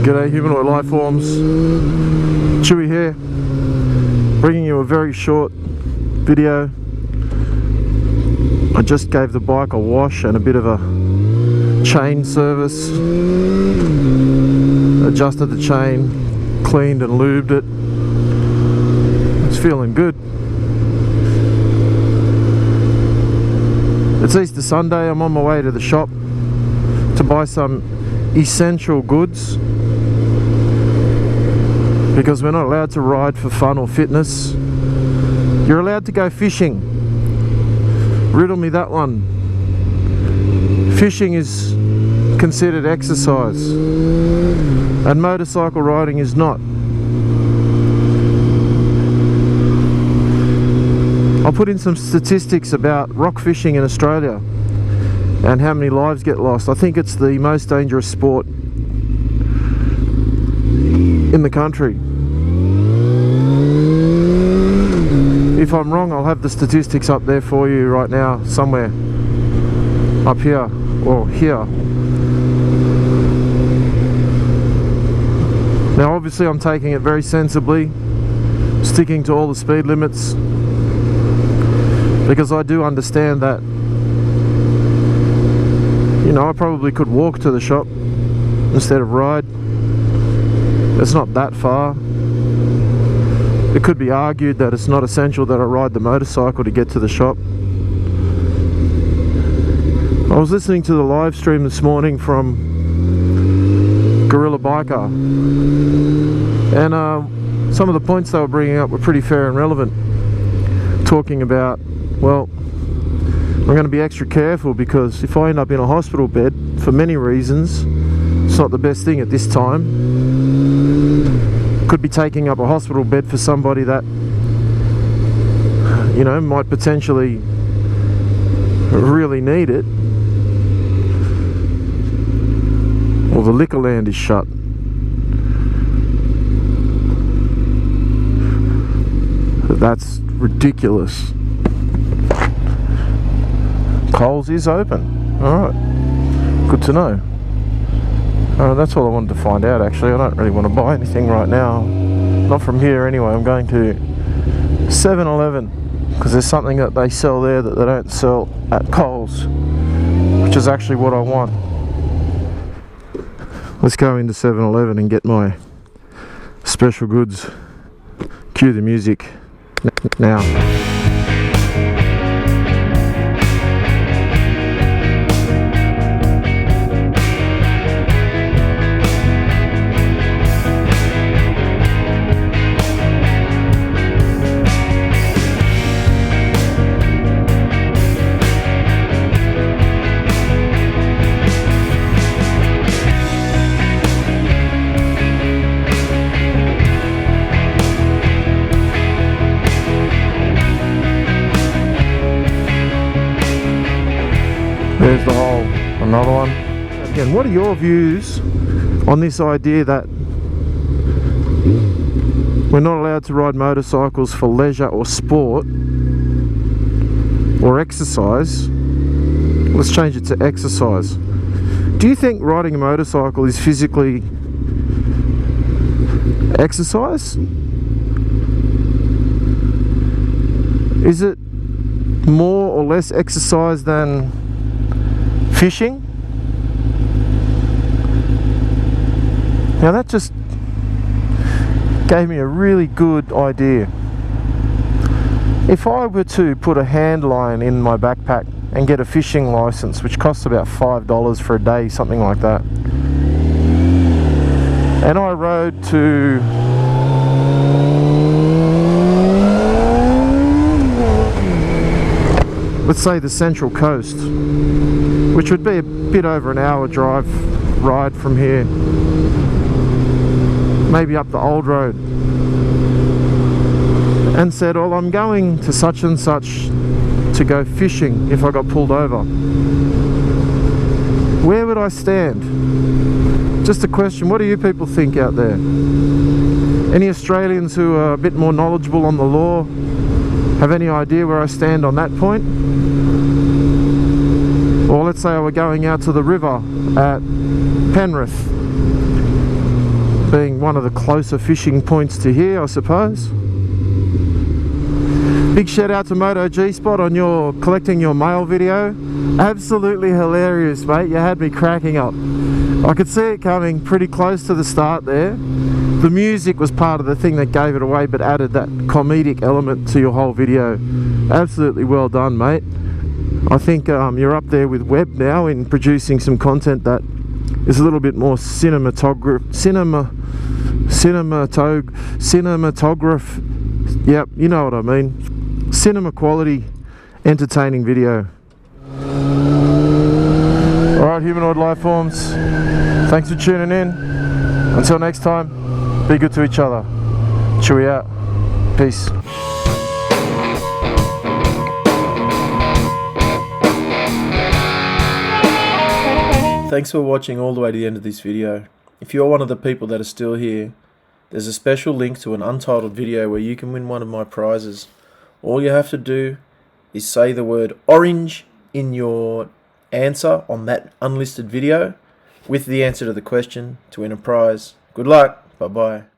G'day humanoid life forms, Chewy here, bringing you a very short video. I just gave the bike a wash and a bit of a chain service, adjusted the chain, cleaned and lubed it. It's feeling good. It's Easter Sunday. I'm on my way to the shop to buy some essential goods because we're not allowed to ride for fun or fitness. You're allowed to go fishing. Riddle me that one. Fishing is considered exercise and motorcycle riding is not. I'll put in some statistics about rock fishing in Australia and how many lives get lost. I think it's the most dangerous sport in the country. If I'm wrong, I'll have the statistics up there for you right now, somewhere up here or here. Now obviously I'm taking it very sensibly, sticking to all the speed limits, because I do understand that, you know, I probably could walk to the shop instead of ride. It's not that far. It could be argued that it's not essential that I ride the motorcycle to get to the shop. I was listening to the live stream this morning from Gorilla Biker, and some of the points they were bringing up were pretty fair and relevant, talking about, well, I'm going to be extra careful because if I end up in a hospital bed for many reasons, it's not the best thing at this time. Could be taking up a hospital bed for somebody that, you know, might potentially really need it. Or the liquor land is shut. That's ridiculous. Coles is open. Alright, good to know. That's all I wanted to find out actually. I don't really want to buy anything right now. Not from here anyway. I'm going to 7-Eleven because there's something that they sell there that they don't sell at Coles, which is actually what I want. Let's go into 7-Eleven and get my special goods. Cue the music now. There's the hole, another one. Again, what are your views on this idea that we're not allowed to ride motorcycles for leisure or sport or exercise? Let's change it to exercise. Do you think riding a motorcycle is physically exercise? Is it more or less exercise than fishing? Now that just gave me a really good idea. If I were to put a hand line in my backpack and get a fishing license, which costs about $5 for a day, something like that, and I rode to let's say the Central Coast, which would be a bit over an hour ride from here, maybe up the old road, and said, well, I'm going to such and such to go fishing if I got pulled over. Where would I stand? Just a question. What do you people think out there? Any Australians who are a bit more knowledgeable on the law have any idea where I stand on that point? Or let's say I were going out to the river at Penrith being one of the closer fishing points to here, I suppose. Big shout out to Moto G-Spot on your collecting your mail video. Absolutely hilarious, mate. You had me cracking up. I could see it coming pretty close to the start there. The music was part of the thing that gave it away, but added that comedic element to your whole video. Absolutely well done, mate. I think you're up there with Webb now in producing some content that is a little bit more cinematograph. Yep, you know what I mean. Cinema quality, entertaining video. Alright, humanoid life forms, thanks for tuning in. Until next time, be good to each other. Chewie out. Peace. Thanks for watching all the way to the end of this video. If you're one of the people that are still here, there's a special link to an untitled video where you can win one of my prizes. All you have to do is say the word orange in your answer on that unlisted video with the answer to the question to win a prize. Good luck. Bye bye.